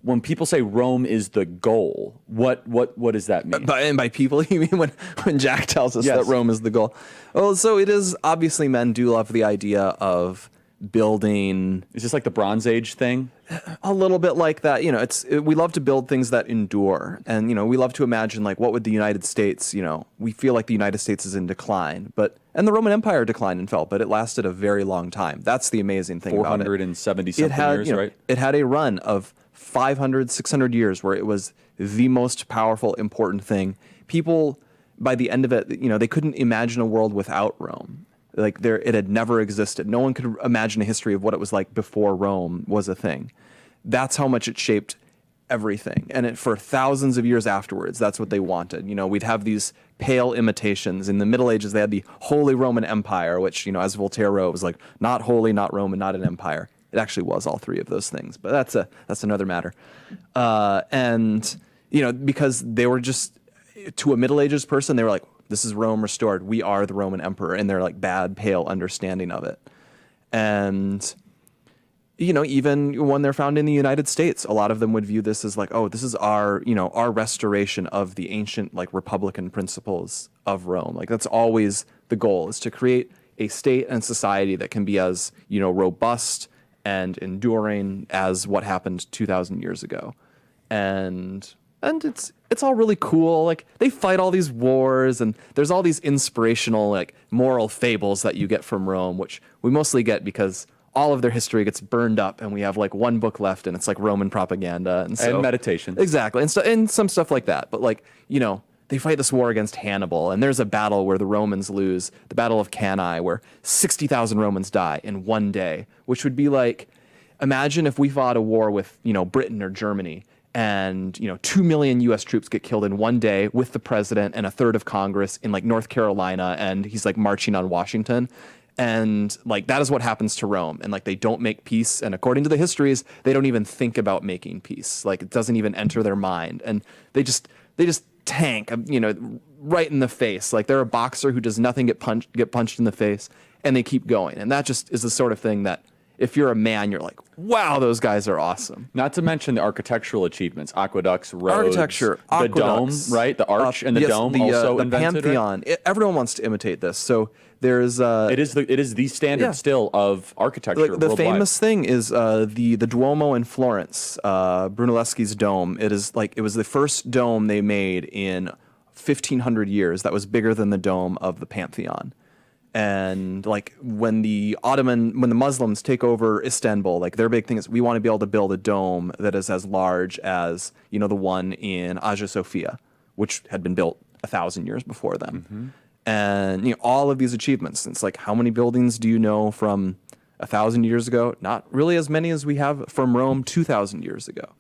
when people say Rome is the goal, what does that mean? By people, you mean when Jack tells us Yes. that Rome is the goal? Well, so it is, obviously men do love the idea of building Is this like the Bronze Age thing? a little bit like that. We love to build things that endure. And, we love to imagine, like, what would the United States, we feel like the United States is in decline, and the Roman Empire declined and fell, but it lasted a very long time. That's the amazing thing about it. 470 something years, right? It had a run of 500, 600 years where it was the most powerful, important thing. People, by the end of it, they couldn't imagine a world without Rome. Like it had never existed. No one could imagine a history of what it was like before Rome was a thing. That's how much it shaped everything. And for thousands of years afterwards, that's what they wanted. We'd have these pale imitations. In the Middle Ages, they had the Holy Roman Empire, which, as Voltaire wrote, was like not holy, not Roman, not an empire. It actually was all three of those things, but that's another matter. Because they were just, to a Middle Ages person, they were like, this is Rome restored. We are the Roman emperor, and their like bad, pale understanding of it. And, even when they're found in the United States, a lot of them would view this as like, oh, this is our restoration of the ancient like republican principles of Rome. Like that's always the goal, is to create a state and society that can be as, robust and enduring as what happened 2,000 years ago. And it's all really cool. Like they fight all these wars, and there's all these inspirational like moral fables that you get from Rome, which we mostly get because all of their history gets burned up, and we have like one book left, and it's like Roman propaganda and meditation. Exactly, and some stuff like that. But like they fight this war against Hannibal, and there's a battle where the Romans lose, the Battle of Cannae, where 60,000 Romans die in one day, which would be like, imagine if we fought a war with Britain or Germany. And 2 million U.S. troops get killed in one day with the president and a third of Congress in like North Carolina, and he's like marching on Washington, and like that is what happens to Rome. And like they don't make peace, and according to the histories, they don't even think about making peace. Like it doesn't even enter their mind, and they just tank, right in the face. Like they're a boxer who does nothing get punched in the face, and they keep going. And that just is the sort of thing that, if you're a man, you're like, wow, those guys are awesome. Not to mention the architectural achievements, aqueducts, roads, architecture, the dome, right? The arch and the dome also the invented. Pantheon. Right? Everyone wants to imitate this. So there's it is the standard still of architecture. Like the worldwide. famous thing is the Duomo in Florence, Brunelleschi's dome. It was the first dome they made in 1,500 years that was bigger than the dome of the Pantheon. And like when the Muslims take over Istanbul, like their big thing is we want to be able to build a dome that is as large as the one in Hagia Sophia, which had been built 1,000 years before them. Mm-hmm. And all of these achievements. It's like, how many buildings do you know from 1,000 years ago? Not really as many as we have from Rome 2,000 years ago.